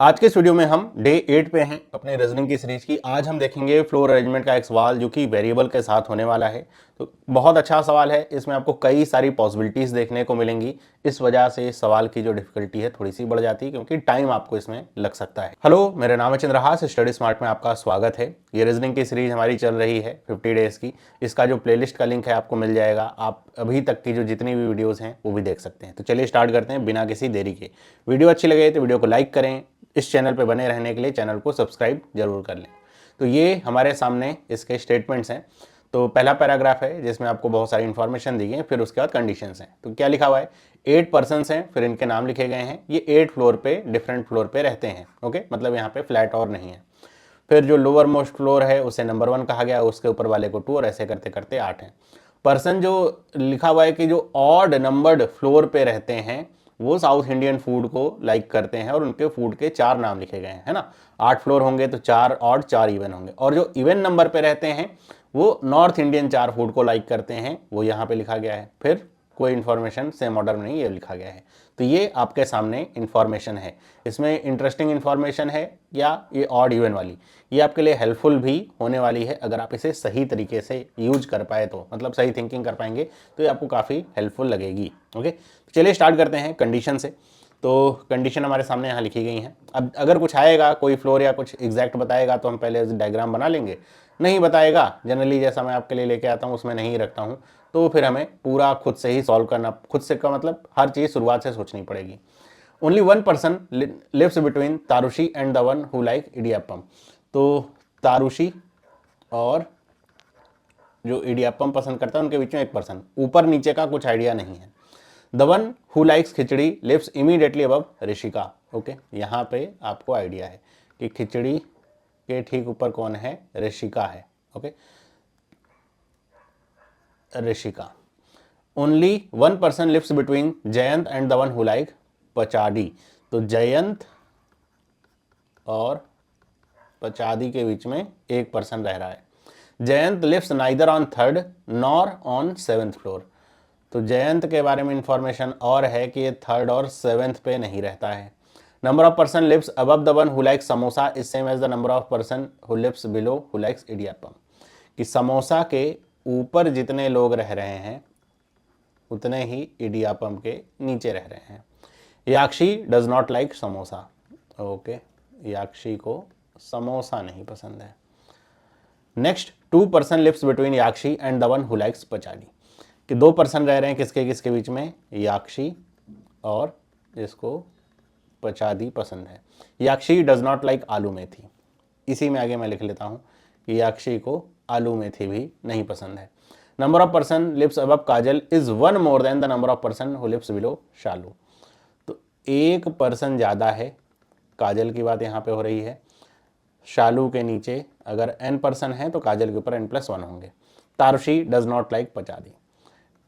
आज के इस वीडियो में हम डे 8 पे हैं अपने रीजनिंग की सीरीज की। आज हम देखेंगे फ्लोर अरेंजमेंट का एक सवाल जो कि वेरिएबल के साथ होने वाला है। तो बहुत अच्छा सवाल है, इसमें आपको कई सारी पॉसिबिलिटीज देखने को मिलेंगी। इस वजह से इस सवाल की जो डिफिकल्टी है थोड़ी सी बढ़ जाती है क्योंकि टाइम आपको इसमें लग सकता है। हेलो, मेरा नाम है चंद्रहास, स्टडी स्मार्ट में आपका स्वागत है। ये रीजनिंग की सीरीज हमारी चल रही है 50 डेज की। इसका जो प्लेलिस्ट का लिंक है आपको मिल जाएगा। आप अभी तक की जो जितनी भी वीडियोस हैं वो भी देख सकते हैं। तो चलिए स्टार्ट करते हैं बिना किसी देरी के। वीडियो अच्छी लगे तो वीडियो को लाइक करें। इस चैनल पे बने रहने के लिए चैनल को सब्सक्राइब जरूर कर लें। तो ये हमारे सामने इसके स्टेटमेंट्स हैं। तो पहला पैराग्राफ है जिसमें आपको बहुत सारी इंफॉर्मेशन दी गई है, फिर उसके बाद कंडीशंस हैं। तो क्या लिखा हुआ है, 8 पर्सन्स हैं, फिर इनके नाम लिखे गए हैं। ये 8 फ्लोर पे डिफरेंट फ्लोर पे रहते हैं। ओके, मतलब यहाँ पे फ्लैट और नहीं है। फिर जो लोअर मोस्ट फ्लोर है उसे नंबर 1 कहा गया, उसके ऊपर वाले को 2, और ऐसे करते करते 8 है। पर्सन जो लिखा हुआ है कि जो ऑड नंबर्ड फ्लोर पे रहते हैं वो साउथ इंडियन फूड को लाइक करते हैं, और उनके फूड के 4 नाम लिखे गए हैं, है ना। 8 फ्लोर होंगे तो 4 ऑड 4 इवन होंगे, और जो इवन नंबर पे रहते हैं वो नॉर्थ इंडियन 4 फूड को लाइक करते हैं, वो यहाँ पे लिखा गया है। फिर कोई इन्फॉर्मेशन सेम ऑर्डर में नहीं, ये लिखा गया है। तो ये आपके सामने इन्फॉर्मेशन है। इसमें इंटरेस्टिंग इन्फॉर्मेशन है या ये ऑड इवन वाली, ये आपके लिए हेल्पफुल भी होने वाली है अगर आप इसे सही तरीके से यूज कर पाए तो, मतलब सही थिंकिंग कर पाएंगे तो ये आपको काफ़ी हेल्पफुल लगेगी। ओके, तो चलिए स्टार्ट करते हैं कंडीशन से। तो कंडीशन हमारे सामने यहाँ लिखी गई हैं। अब अगर कुछ आएगा, कोई फ्लोर या कुछ एग्जैक्ट बताएगा तो हम पहले डायग्राम बना लेंगे। नहीं बताएगा, जनरली जैसा मैं आपके लिए लेके आता हूँ उसमें नहीं रखता हूँ, तो फिर हमें पूरा खुद से ही सॉल्व करना, खुद से का मतलब हर चीज़ शुरुआत से सोचनी पड़ेगी। Only 1 person lives between Tarushi and the one who like idiyappam. तो तारुषी और जो इडियापम पसंद करता है उनके बीच में एक पर्सन, ऊपर नीचे का कुछ आइडिया नहीं है। The one who likes khichdi lives immediately above Rishika. Okay, यहाँ पे आपको आइडिया है कि खिचड़ी के ठीक ऊपर कौन है, ऋषिका है। Okay, Rishika. Only 1 person lives between Jayant and the one who like pachadi. तो जयंत और पचादी के बीच में एक पर्सन रह रहा है। Jayant lives neither on 3rd nor on 7th floor. तो जयंत के बारे में इंफॉर्मेशन और है कि ये 3rd और 7th पे नहीं रहता है। Number of person lives above the one who likes samosa is same as the number of person who lives below who likes idiyappam. कि समोसा के ऊपर जितने लोग रह रहे हैं उतने ही इडियापम के नीचे रह रहे हैं। Yakshi does not like samosa. Okay, Yakshi को समोसा नहीं पसंद है। Next, 2 person lives between Yakshi and the one who likes pachadi. कि 2 पर्सन रह रहे हैं किसके किसके बीच में, याक्षी और जिसको पचादी पसंद है। याक्षी डज नॉट लाइक आलू मेथी। इसी में आगे मैं लिख लेता हूं कि याक्षी को आलू मेथी भी नहीं पसंद है। Number of person lives above Kajal is 1 more than the number of person who lives below Shalu. तो एक पर्सन ज़्यादा है, काजल की बात यहाँ पे हो रही है। शालू के नीचे अगर n पर्सन है तो काजल के ऊपर n+1 होंगे। Tarushi does not like pachadi.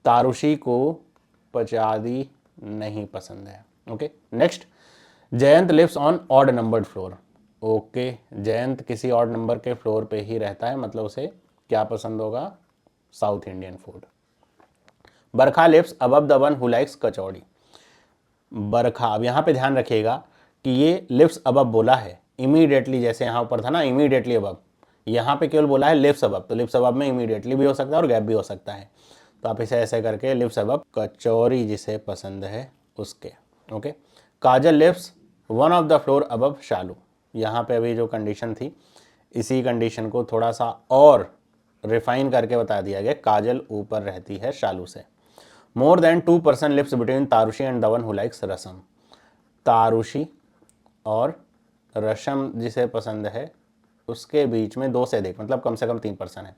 Tarushi को पचादी नहीं पसंद है। Okay, next, Jayant lives on odd numbered floor. Okay, Jayant किसी ऑड नंबर के फ्लोर पे ही रहता है, मतलब उसे क्या पसंद होगा, south Indian food. Barkha lives above the one who likes kachori. Barkha, अब यहाँ पे ध्यान रखिएगा कि ये लिव्स अबव बोला है इमीडिएटली, जैसे यहाँ ऊपर था ना इमीडिएटली अबव, यहाँ पे केवल बोला है लिव्स अबव। तो लिव्स अबव में इमीडिएटली भी हो सकता है और गैप भी हो सकता है। तो आप इसे ऐसे करके लिव्स अबव कचौरी जिसे पसंद है उसके। Okay, Kajal lives 1 of the floor above Shalu. यहाँ पे अभी जो कंडीशन थी इसी कंडीशन को थोड़ा सा और रिफाइन करके बता दिया गया, काजल ऊपर रहती है शालू से। More than 2 person lives between Tarushi and the one who likes rasam. Tarushi और रसम जिसे पसंद है उसके बीच में 2 से अधिक, मतलब कम से कम 3 पर्सन है।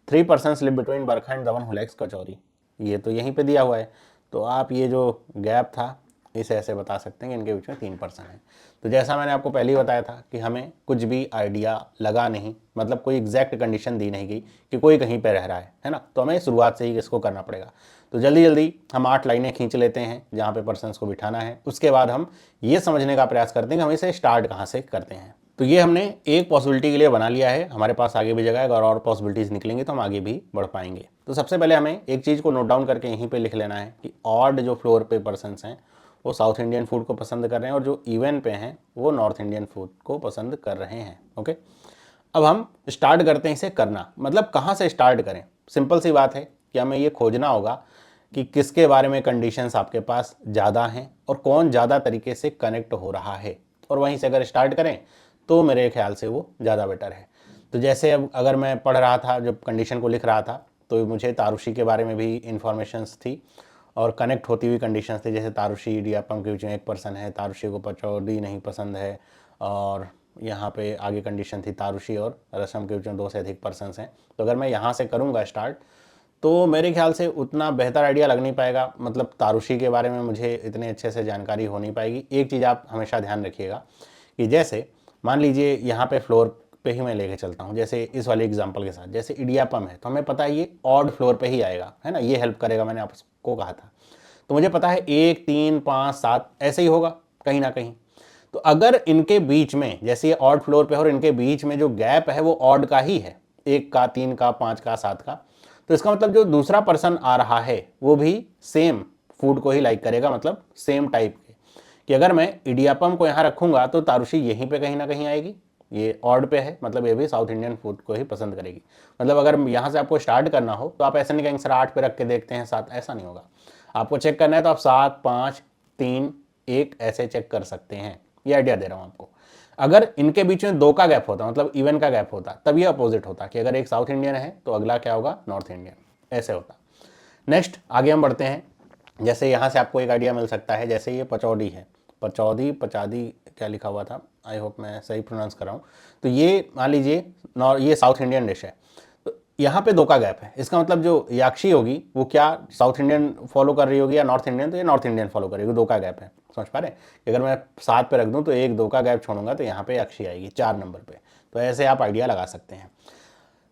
3 person live between Barkha and the one who likes kachori. ये तो यहीं पे दिया हुआ है, तो आप ये जो गैप था इसे ऐसे बता सकते हैं कि इनके बीच में 3 पर्सन है। तो जैसा मैंने आपको पहले ही बताया था कि हमें कुछ भी आइडिया लगा नहीं, मतलब कोई एग्जैक्ट कंडीशन दी नहीं गई कि कोई कहीं पे रह रहा है ना। तो हमें शुरुआत से ही इसको करना पड़ेगा। तो जल्दी जल्दी हम 8 लाइनें खींच लेते हैं जहाँ पे पर्सन्स को बिठाना है। उसके बाद हम ये समझने का प्रयास करते हैं कि हम इसे स्टार्ट कहाँ से करते हैं। तो ये हमने एक पॉसिबिलिटी के लिए बना लिया है, हमारे पास आगे भी जगह है, अगर और पॉसिबिलिटीज़ निकलेंगे तो हम आगे भी बढ़ पाएंगे। तो सबसे पहले हमें एक चीज़ को नोट डाउन करके यहीं पे लिख लेना है कि ऑड जो फ्लोर पे पर्सन्स हैं वो साउथ इंडियन फूड को पसंद कर रहे हैं और जो इवन पे हैं वो नॉर्थ इंडियन फूड को पसंद कर रहे हैं। ओके, अब हम स्टार्ट करते हैं इसे करना। मतलब कहाँ से स्टार्ट करें? सिंपल सी बात है कि हमें ये खोजना होगा कि किसके बारे में कंडीशंस आपके पास ज़्यादा हैं और कौन ज़्यादा तरीके से कनेक्ट हो रहा है, और वहीं से अगर स्टार्ट करें तो मेरे ख्याल से वो ज़्यादा बेटर है। तो जैसे अब अगर मैं पढ़ रहा था, जब कंडीशन को लिख रहा था, तो मुझे तारुशी के बारे में भी इंफॉर्मेशंस थी और कनेक्ट होती हुई कंडीशंस थी। जैसे तारुशी इडियापम के बीच में एक पर्सन है, तारुशी को पचौड़ी नहीं पसंद है, और यहाँ पे आगे कंडीशन थी तारुशी और रसम के बीच में 2 से अधिक पर्सन्स हैं। तो अगर मैं यहाँ से करूँगा स्टार्ट तो मेरे ख्याल से उतना बेहतर आइडिया लग नहीं पाएगा। मतलब तारुशी के बारे में मुझे इतने अच्छे से जानकारी हो नहीं पाएगी। एक चीज़ आप हमेशा ध्यान रखिएगा कि जैसे मान लीजिए यहाँ पे फ्लोर पे ही मैं लेके चलता हूँ, जैसे इस वाले एग्जांपल के साथ, जैसे इडियापम है तो हमें पता है ये ऑड फ्लोर पे ही आएगा, है ना, ये हेल्प करेगा, मैंने आपको कहा था। तो मुझे पता है 1, 3, 5, 7 ऐसे ही होगा कहीं ना कहीं। तो अगर इनके बीच में, जैसे ये ऑड फ्लोर पे है और इनके बीच में जो गैप है वो ऑड का ही है, 1 का, 3 का, 5 का, 7 का, तो इसका मतलब जो दूसरा पर्सन आ रहा है वो भी सेम फूड को ही लाइक करेगा, मतलब सेम टाइप के। कि अगर मैं इडियापम को यहाँ रखूंगा तो तारुशी यहीं पे कहीं ना कहीं आएगी, ये ऑड पे है, मतलब ये भी साउथ इंडियन फूड को ही पसंद करेगी। मतलब अगर यहाँ से आपको स्टार्ट करना हो तो आप ऐसा नहीं कहेंगे सर 8 पे रख के देखते हैं 7, ऐसा नहीं होगा। आपको चेक करना है तो आप 7, 5, 3, 1 ऐसे चेक कर सकते हैं। ये आइडिया दे रहा हूँ आपको। अगर इनके बीच में 2 का गैप होता, मतलब इवन का गैप होता, तब ये अपोजिट होता कि अगर एक साउथ इंडियन है तो अगला क्या होगा, नॉर्थ इंडियन, ऐसे होता। नेक्स्ट आगे हम बढ़ते हैं। जैसे यहाँ से आपको एक आइडिया मिल सकता है, जैसे ये पचौड़ी है, पचौड़ी, पचादी क्या लिखा हुआ था, आई होप मैं सही प्रोनाउंस कर रहा हूँ। तो ये मान लीजिए ये साउथ इंडियन डिश है, तो यहाँ पे 2 का गैप है। इसका मतलब जो याक्षी होगी वो क्या साउथ इंडियन फॉलो कर रही होगी या नॉर्थ इंडियन, तो ये नॉर्थ इंडियन फॉलो करेगी, 2 का गैप है। समझ पा रहे हैं कि अगर मैं 7 पे रख दूँ तो 1, 2 का गैप छोड़ूंगा तो यहाँ पे याक्षी आएगी 4 नंबर पे। तो ऐसे आप आइडिया लगा सकते हैं।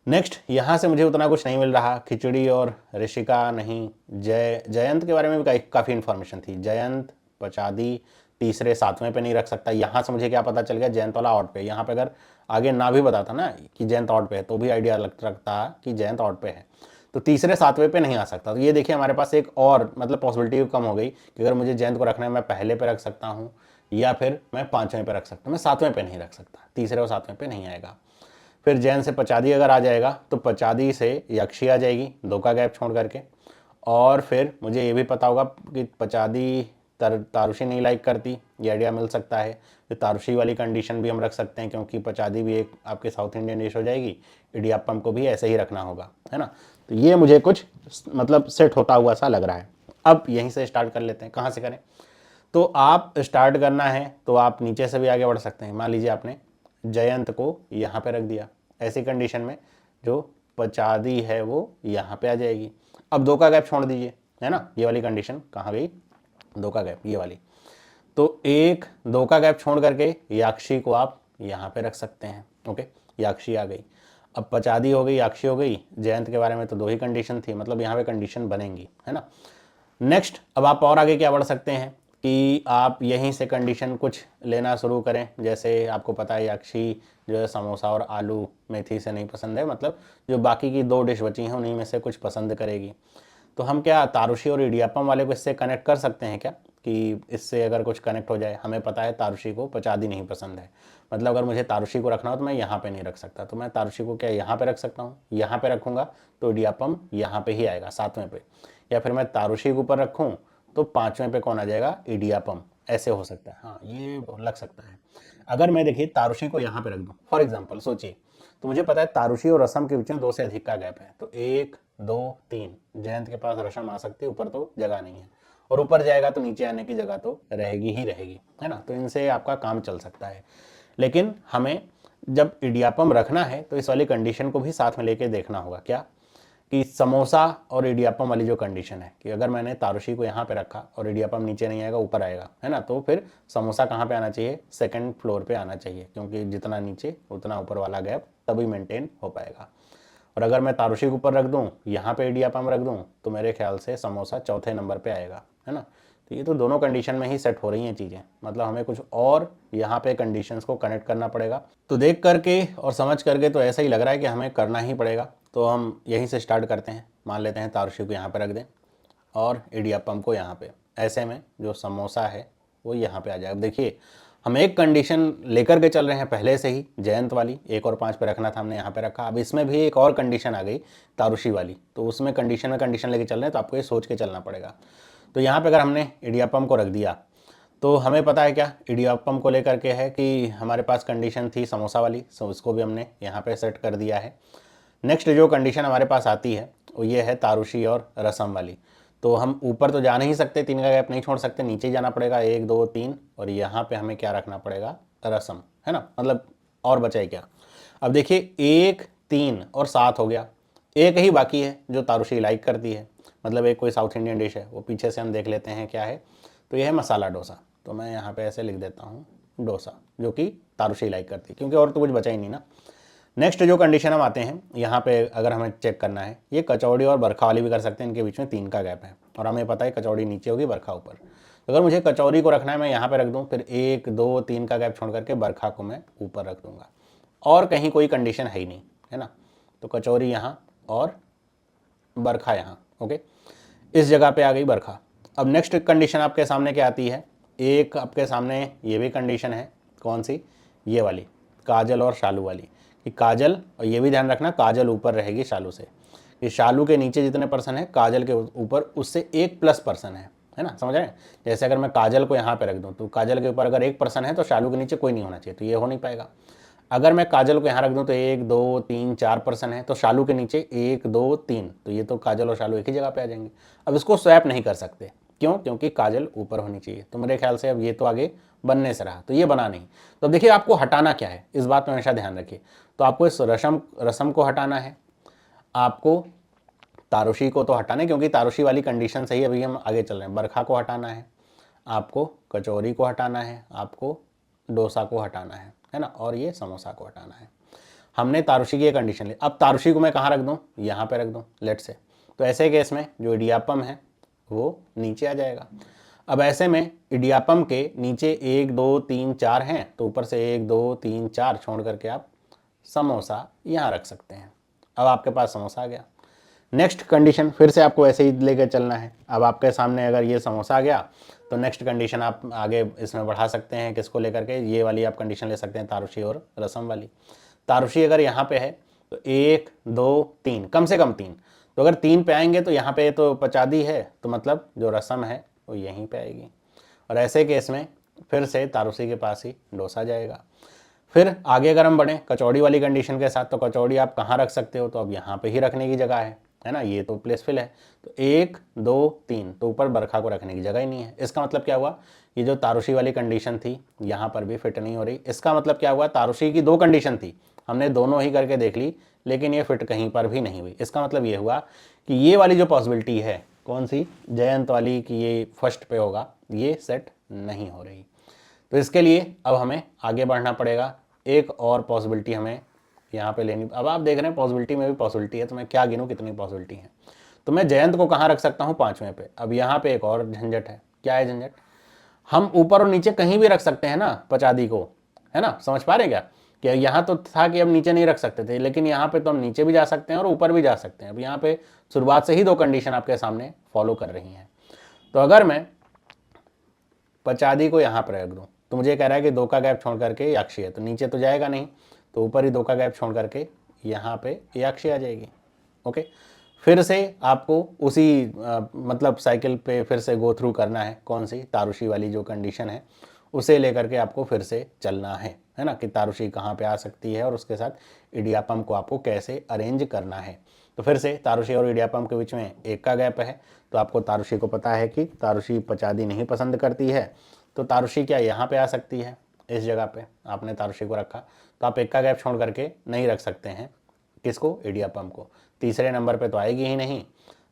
नेक्स्ट यहाँ से मुझे उतना कुछ नहीं मिल रहा, खिचड़ी और ऋषिका नहीं, जयंत के बारे में भी काफ़ी इन्फॉर्मेशन थी। जयंत, पचादी तीसरे 7वें पे नहीं रख सकता। यहाँ से मुझे क्या पता चल गया, जयंत वाला ऑड पे। यहाँ पे अगर आगे ना भी बताता ना कि जयंत ऑड पे है तो भी आइडिया लग सकता कि जयंत ऑड पे है, तो तीसरे 7वें पे नहीं आ सकता। तो ये देखिए हमारे पास एक और मतलब पॉसिबिलिटी कम हो गई कि अगर मुझे जयंत को रखना है मैं पहले पे रख सकता हूँ या फिर मैं 5वें पे रख सकता हूँ, मैं 7वें पे नहीं रख सकता, तीसरे और 7वें पे नहीं आएगा। फिर जैन से पचादी अगर आ जाएगा तो पचादी से यक्षी आ जाएगी 2 का गैप छोड़ करके। और फिर मुझे ये भी पता होगा कि पचादी तारुशी नहीं लाइक करती, ये आइडिया मिल सकता है। तो तारुशी वाली कंडीशन भी हम रख सकते हैं क्योंकि पचादी भी एक आपके साउथ इंडियन डिश हो जाएगी, इडियापम को भी ऐसे ही रखना होगा, है ना। तो ये मुझे कुछ मतलब सेट होता हुआ सा लग रहा है। अब यहीं से स्टार्ट कर लेते हैं, कहाँ से करें? तो आप स्टार्ट करना है तो आप नीचे से भी आगे बढ़ सकते हैं। मान लीजिए आपने जयंत को यहाँ पे रख दिया, ऐसी कंडीशन में जो पचादी है वो यहाँ पे आ जाएगी। अब 2 का गैप छोड़ दीजिए, है ना, ये वाली कंडीशन कहाँ गई, 2 का गैप, ये वाली। तो 1, 2 का गैप छोड़ करके याक्षी को आप यहाँ पे रख सकते हैं। ओके, याक्षी आ गई। अब पचादी हो गई, याक्षी हो गई। जयंत के बारे में तो 2 ही कंडीशन थी, मतलब यहाँ पे कंडीशन बनेंगी, है ना। नेक्स्ट अब आप और आगे क्या बढ़ सकते हैं कि आप यहीं से कंडीशन कुछ लेना शुरू करें। जैसे आपको पता है याक्षी जो है समोसा और आलू मेथी से नहीं पसंद है, मतलब जो बाकी की 2 डिश बची हैं उन्हीं में से कुछ पसंद करेगी। तो हम क्या तारुशी और इडियापम वाले को इससे कनेक्ट कर सकते हैं क्या, कि इससे अगर कुछ कनेक्ट हो जाए। हमें पता है तारुशी को पचादी नहीं पसंद है, मतलब अगर मुझे तारुशी को रखना हो तो मैं यहाँ पे नहीं रख सकता, तो मैं तारुशी को क्या यहाँ पे रख सकता हूँ, यहाँ पे रखूँगा तो इडियापम यहाँ पे ही आएगा 7वें पे। या फिर मैं तारुशी के ऊपर रखूँ तो 5वें पे कौन आ जाएगा, इडियापम, ऐसे हो सकता है। हाँ ये लग सकता है। अगर मैं देखिए तारुशी को यहाँ पे रख दूँ फॉर एग्जाम्पल, सोचिए, तो मुझे पता है तारुशी और रसम के बीच में 2 से अधिक का गैप है, तो 1, 2, 3 जयंत के पास रसम आ सकती है, ऊपर तो जगह नहीं है, और ऊपर जाएगा तो नीचे आने की जगह तो रहेगी ही रहेगी, है ना। तो इनसे आपका काम चल सकता है। लेकिन हमें जब इडियापम रखना है तो इस वाली कंडीशन को भी साथ में लेके देखना होगा, क्या कि समोसा और इडियापम वाली जो कंडीशन है कि अगर मैंने तारुशी को यहाँ पे रखा और इडियापम नीचे नहीं आएगा ऊपर आएगा, है ना, तो फिर समोसा कहाँ पे आना चाहिए, 2nd फ्लोर पे आना चाहिए, क्योंकि जितना नीचे उतना ऊपर वाला गैप तभी मेंटेन हो पाएगा। और अगर मैं तारुशी के ऊपर रख दूँ, यहाँ पे इडियापम रख दूँ, तो मेरे ख्याल से समोसा 4थे नंबर पर आएगा, है ना। तो ये तो दोनों कंडीशन में ही सेट हो रही हैं चीज़ें, मतलब हमें कुछ और यहाँ पे कंडीशंस को कनेक्ट करना पड़ेगा। तो देख करके और समझ करके तो ऐसा ही लग रहा है कि हमें करना ही पड़ेगा। तो हम यहीं से स्टार्ट करते हैं। मान लेते हैं तारुशी को यहाँ पे रख दें और इडियापम को यहाँ पे, ऐसे में जो समोसा है वो यहाँ पे आ जाएगा। अब देखिए हम एक कंडीशन लेकर के चल रहे हैं पहले से ही, जयंत वाली 1 और 5 पे रखना था, हमने यहाँ पे रखा। अब इसमें भी एक और कंडीशन आ गई तारुषी वाली, तो उसमें कंडीशन में कंडीशन लेके चल रहे हैं, तो आपको ये सोच के चलना पड़ेगा। तो यहाँ पे अगर हमने इडियापम को रख दिया तो हमें पता है क्या इडियापम को लेकर के है कि हमारे पास कंडीशन थी समोसा वाली, सो इसको भी हमने यहाँ पे सेट कर दिया है। नेक्स्ट जो कंडीशन हमारे पास आती है वो ये है तारुषी और रसम वाली। तो हम ऊपर तो जा नहीं सकते, 3 का गैप नहीं छोड़ सकते, नीचे जाना पड़ेगा 1 2 3, और यहाँ पे हमें क्या रखना पड़ेगा, रसम, है ना। मतलब और बचाए क्या। अब देखिए 1 3 और 7 हो गया, एक ही बाकी है जो तारुषी लाइक करती है, मतलब एक कोई साउथ इंडियन डिश है, वो पीछे से हम देख लेते हैं क्या है। तो यह है मसाला डोसा। तो मैं यहाँ पे ऐसे लिख देता हूँ डोसा, जो कि तारुषी लाइक करती है, क्योंकि और तो कुछ बचा ही नहीं ना। नेक्स्ट जो कंडीशन हम आते हैं यहाँ पे, अगर हमें चेक करना है, ये कचौड़ी और बरखा वाली भी कर सकते हैं, इनके बीच में 3 का गैप है, और हमें पता है कचौड़ी नीचे होगी बरखा ऊपर। तो अगर मुझे कचौड़ी को रखना है मैं यहाँ पे रख दूँ, फिर 1 2 3 का गैप छोड़ करके बरखा को मैं ऊपर रख दूंगा, और कहीं कोई कंडीशन है ही नहीं, है ना। तो कचौड़ी यहाँ और बरखा यहाँ, ओके, इस जगह पे आ गई बरखा। अब नेक्स्ट कंडीशन आपके सामने क्या आती है, एक आपके सामने ये भी कंडीशन है, कौन सी, ये वाली, काजल और शालू वाली, कि काजल, और ये भी ध्यान रखना काजल ऊपर रहेगी शालू से, कि शालू के नीचे जितने पर्सन है काजल के ऊपर उससे 1 प्लस पर्सन है ना, समझ रहे हैं। जैसे अगर मैं काजल को यहाँ पे रख दूँ तो काजल के ऊपर अगर 1 पर्सन है तो शालू के नीचे कोई नहीं होना चाहिए, तो ये हो नहीं पाएगा। अगर मैं काजल को यहाँ रख दूँ तो 1 2 3 4 पर्सन है, तो शालू के नीचे 1 2 3, तो ये तो काजल और शालू एक ही जगह पे आ जाएंगे। अब इसको स्वैप नहीं कर सकते, क्यों, क्योंकि काजल ऊपर होनी चाहिए। तो मेरे ख्याल से अब ये तो आगे बनने से रहा, तो ये बना नहीं। तो अब देखिए आपको हटाना क्या है, इस बात में हमेशा ध्यान रखिए। तो आपको इस रसम को हटाना है, आपको तारुषी को तो हटाना है, क्योंकि तारुषी वाली कंडीशन से ही अभी हम आगे चल रहे हैं। बरखा को हटाना है, आपको कचौरी को हटाना है, आपको डोसा को हटाना है ना, और ये समोसा को हटाना है। हमने तारुषी की ये कंडीशन ली। अब तारुषी को मैं कहाँ रख दूँ, यहाँ पे रख दूँ, लेट से। तो ऐसे केस में जो इडियापम है वो नीचे आ जाएगा। अब ऐसे में इडियापम के नीचे 1 2 3 4 हैं, तो ऊपर से 1 2 3 4 छोड़ करके आप समोसा यहाँ रख सकते हैं। अब आपके पास समोसा आ गया। नेक्स्ट कंडीशन फिर से आपको ऐसे ही लेकर चलना है। अब आपके सामने अगर ये समोसा आ गया तो नेक्स्ट कंडीशन आप आगे इसमें बढ़ा सकते हैं, किसको लेकर के, ये वाली आप कंडीशन ले सकते हैं, तारुषी और रसम वाली। तारुषी अगर यहाँ पे है तो 1 2 3, कम से कम 3, तो अगर 3 पे आएंगे तो यहाँ पे तो पचादी है, तो मतलब जो रसम है वो यहीं पे आएगी। और ऐसे केस में फिर से तारुषी के पास ही डोसा जाएगा। फिर आगे अगर हम बढ़ें कचौड़ी वाली कंडीशन के साथ, तो कचौड़ी आप कहाँ रख सकते हो, तो अब यहाँ पे ही रखने की जगह है ना, ये तो प्लेस फिल है। तो 1 2 3, तो ऊपर बरखा को रखने की जगह ही नहीं है। इसका मतलब क्या हुआ, ये जो तारुषी वाली कंडीशन थी यहाँ पर भी फिट नहीं हो रही। इसका मतलब क्या हुआ, तारुषी की 2 कंडीशन थी, हमने दोनों ही करके देख ली, लेकिन ये फिट कहीं पर भी नहीं हुई। इसका मतलब ये हुआ कि ये वाली जो पॉसिबिलिटी है, कौन सी, जयंत वाली, कि ये फर्स्ट पे होगा, ये सेट नहीं हो रही। तो इसके लिए अब हमें आगे बढ़ना पड़ेगा। एक और पॉसिबिलिटी हमें यहाँ पे लेनी। अब आप देख रहे हैं पॉसिबिलिटी में भी पॉसिबिलिटी है, तो मैं क्या गिनूँ कितनी पॉसिबिलिटी है। तो मैं जयंत को कहाँ रख सकता हूँ, 5वें पे। अब यहाँ पे एक और झंझट है, क्या है झंझट, हम ऊपर और नीचे कहीं भी रख सकते हैं ना पचादी को, है ना, समझ पा रहे क्या, कि यहाँ तो था कि हम नीचे नहीं रख सकते थे, लेकिन यहाँ पे तो हम नीचे भी जा सकते हैं और ऊपर भी जा सकते हैं। अब यहाँ पे शुरुआत से ही 2 कंडीशन आपके सामने फॉलो कर रही हैं। तो अगर मैं पचादी को यहाँ पर रख दूँ तो मुझे कह रहा है कि 2 का गैप छोड़ करके याक्षी है, तो नीचे तो जाएगा नहीं, तो ऊपर ही 2 का गैप छोड़ करके यहाँ पे याक्षी आ जाएगी। ओके, फिर से आपको उसी मतलब साइकिल पे फिर से गो थ्रू करना है, कौन सी, तारुषी वाली जो कंडीशन है उसे लेकर के आपको फिर से चलना है ना, कि तारुषी कहाँ पे आ सकती है और उसके साथ इडियापम को आपको कैसे अरेंज करना है। तो फिर से तारुषी और इडियापम के बीच में 1 का गैप है, तो आपको तारुषी को पता है कि तारुषी पचादी नहीं पसंद करती है, तो तारुषी क्या यहाँ पे आ सकती है, इस जगह पे आपने तारुषी को रखा, तो आप 1 का गैप छोड़ करके नहीं रख सकते हैं, किसको, इडियापम को। तीसरे नंबर पे तो आएगी ही नहीं,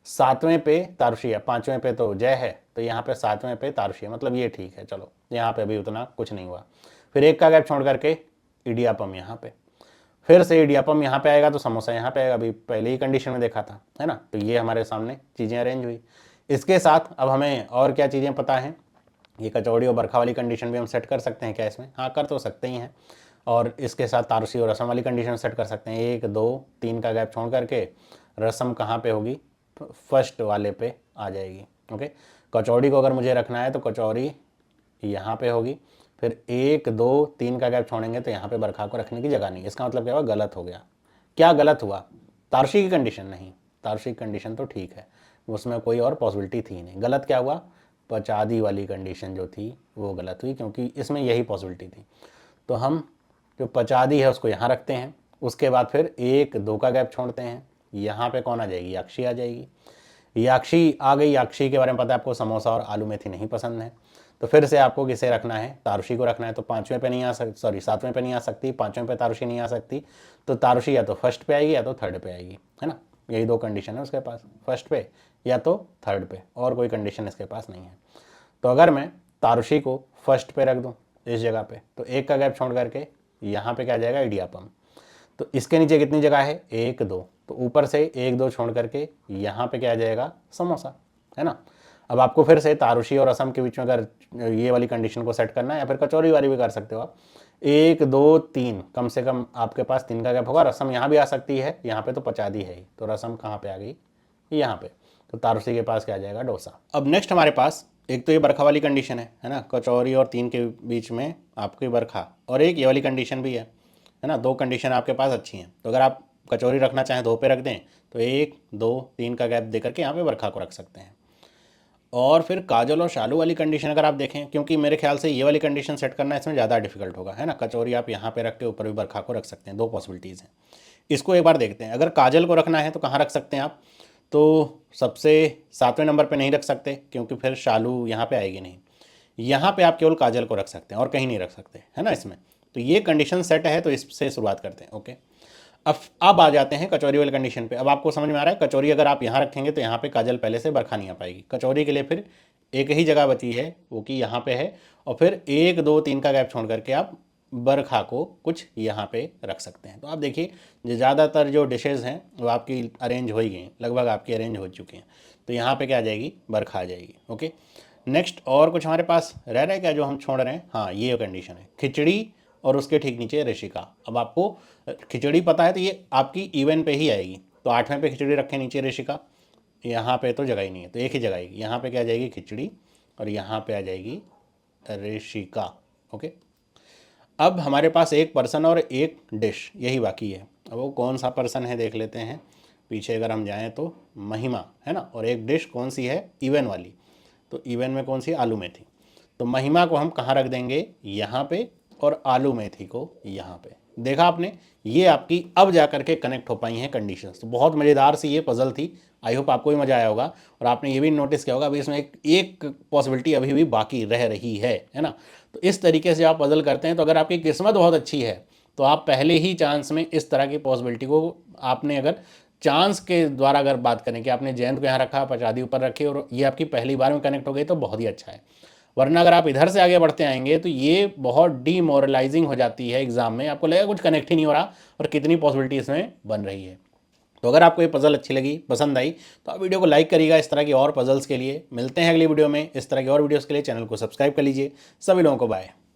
7वें पे तारुषी है, 5वें पे तो जय है, तो यहाँ पे 7वें पे तारुषी है, मतलब ये ठीक है। चलो यहाँ पे अभी उतना कुछ नहीं हुआ। फिर 1 का गैप छोड़ करके इडियापम यहाँ पे, फिर से इडियापम यहाँ पे आएगा तो समोसा यहाँ पे आएगा, अभी पहले ही कंडीशन में देखा था, है ना। तो ये हमारे सामने चीज़ें अरेंज हुई। इसके साथ अब हमें और क्या चीज़ें पता हैं, ये कचौड़ी और बरखा वाली कंडीशन भी हम सेट कर सकते हैं क्या इसमें, हाँ कर तो सकते ही हैं। और इसके साथ तारुषी और रसम वाली कंडीशन सेट कर सकते हैं, 1 2 3 का गैप छोड़ करके रसम कहाँ पे होगी, फर्स्ट वाले पे आ जाएगी। ओके, कचौड़ी को अगर मुझे रखना है तो कचौड़ी यहाँ पे होगी, फिर 1 2 3 का गैप छोड़ेंगे तो यहाँ पे बरखा को रखने की जगह नहीं। इसका मतलब क्या हुआ, गलत हो गया। क्या गलत हुआ, तारशी की कंडीशन नहीं, तारशी की कंडीशन तो ठीक है, उसमें कोई और पॉसिबिलिटी थी नहीं। गलत क्या हुआ, पचादी वाली कंडीशन जो थी वो गलत हुई, क्योंकि इसमें यही पॉसिबिलिटी थी। तो हम जो पचादी है उसको यहाँ रखते हैं, उसके बाद फिर 1 2 का गैप छोड़ते हैं, यहाँ पे कौन आ जाएगी, याक्षी आ जाएगी। याक्षी आ गई, याक्षी के बारे में पता है आपको, समोसा और आलू मेथी नहीं पसंद है। तो फिर से आपको किसे रखना है, तारुषी को रखना है। तो 5वें पे नहीं आ सकती, सॉरी 7वें पे नहीं आ सकती, 5वें पे तारुषी नहीं आ सकती। तो तारुषी या तो फर्स्ट पे आएगी या तो थर्ड पे आएगी, है ना। यही 2 कंडीशन है उसके पास, फर्स्ट पे या तो थर्ड पे, और कोई कंडीशन इसके पास नहीं है। तो अगर मैं तारुषी को फर्स्ट पे रख दूँ इस जगह पे, तो 1 का गैप छोड़ करके यहाँ पे क्या आ जाएगा, इडियापम। तो इसके नीचे कितनी जगह है, 1 2, तो ऊपर से 1 2 छोड़ करके यहाँ पे क्या आ जाएगा, समोसा, है ना। अब आपको फिर से तारुषी और रसम के बीच में अगर ये वाली कंडीशन को सेट करना है, या फिर कचौरी वाली भी कर सकते हो आप, 1 2 3, कम से कम आपके पास 3 का गैप होगा। रसम यहाँ भी आ सकती है, यहाँ पे तो पचादी है ही, तो रसम कहाँ पे आ गई, यहाँ पे। तो तारुषी के पास क्या आ जाएगा, डोसा। अब नेक्स्ट हमारे पास एक तो ये बरखा वाली कंडीशन है ना, कचौरी और 3 के बीच में आपकी बरखा, और एक ये वाली कंडीशन भी है ना। 2 कंडीशन आपके पास अच्छी हैं। तो अगर आप कचौरी रखना चाहें 2 पे रख दें, तो 1 2 3 का गैप दे करके यहाँ पे बरखा को रख सकते हैं। और फिर काजल और शालू वाली कंडीशन अगर आप देखें, क्योंकि मेरे ख्याल से ये वाली कंडीशन सेट करना इसमें ज़्यादा डिफिकल्ट होगा, है ना। कचौरी आप यहाँ पे रख के ऊपर भी बरखा को रख सकते हैं, 2 पॉसिबिलिटीज़ हैं। इसको एक बार देखते हैं। अगर काजल को रखना है तो कहाँ रख सकते हैं आप, तो सबसे 7वें नंबर पे नहीं रख सकते, क्योंकि फिर शालू यहाँ पे आएगी नहीं। यहाँ पे आप केवल काजल को रख सकते हैं और कहीं नहीं रख सकते, है ना इसमें। तो ये कंडीशन सेट है, तो इससे शुरुआत करते हैं। ओके, अब आ जाते हैं कचौरी वाली कंडीशन पे। अब आपको समझ में आ रहा है, कचौरी अगर आप यहाँ रखेंगे तो यहाँ पे काजल पहले से बरखा नहीं आ पाएगी। कचौरी के लिए फिर एक ही जगह बची है, वो कि यहाँ पे है, और फिर 1 2 3 का गैप छोड़ करके आप बरखा को कुछ यहाँ पे रख सकते हैं। तो आप देखिए, जो ज़्यादातर जो डिशेज़ हैं वो आपकी अरेंज हो ही गई, लगभग आपकी अरेंज हो चुकी हैं। तो यहाँ पे क्या आ जाएगी, बरखा आ जाएगी। ओके, नेक्स्ट और कुछ हमारे पास रह रहा है क्या जो हम छोड़ रहे हैं, हाँ ये कंडीशन है, खिचड़ी और उसके ठीक नीचे ऋषिका। अब आपको खिचड़ी पता है तो ये आपकी इवन पे ही आएगी। तो 8वें पे खिचड़ी रखें, नीचे ऋषिका, यहाँ पे तो जगह ही नहीं है, तो एक ही जगह आएगी। यहाँ पे क्या आ जाएगी, खिचड़ी, और यहाँ पे आ जाएगी ऋषिका। ओके, अब हमारे पास एक पर्सन और एक डिश यही बाकी है। अब वो कौन सा पर्सन है देख लेते हैं। पीछे अगर हम जाएँ तो महिमा है ना, और एक डिश कौन सी है, इवन वाली। तो इवन में कौन सी, आलू मेथी। तो महिमा को हम कहाँ रख देंगे, यहाँ पे, और आलू मेथी को यहाँ पे। देखा आपने, ये आपकी अब जा करके कनेक्ट हो पाई हैं कंडीशंस। तो बहुत मज़ेदार सी ये पजल थी। आई होप आपको भी मज़ा आया होगा, और आपने ये भी नोटिस किया होगा अभी इसमें एक पॉसिबिलिटी अभी भी बाकी रह रही है ना। तो इस तरीके से आप पजल करते हैं, तो अगर आपकी किस्मत बहुत अच्छी है तो आप पहले ही चांस में इस तरह की पॉसिबिलिटी को, आपने अगर चांस के द्वारा अगर बात करें कि आपने जयंत को यहाँ रखा, पचादी ऊपर रखी, और ये आपकी पहली बार में कनेक्ट हो गई, तो बहुत ही अच्छा है। वरना अगर आप इधर से आगे बढ़ते आएंगे तो ये बहुत डीमोरलाइजिंग हो जाती है एग्जाम में। आपको लगेगा कुछ कनेक्ट ही नहीं हो रहा, और कितनी पॉसिबिलिटी इसमें बन रही है। तो अगर आपको ये पजल अच्छी लगी, पसंद आई, तो आप वीडियो को लाइक करिएगा। इस तरह की और पजल्स के लिए मिलते हैं अगली वीडियो में। इस तरह की और वीडियोस के लिए चैनल को सब्सक्राइब कर लीजिए। सभी लोगों को बाय।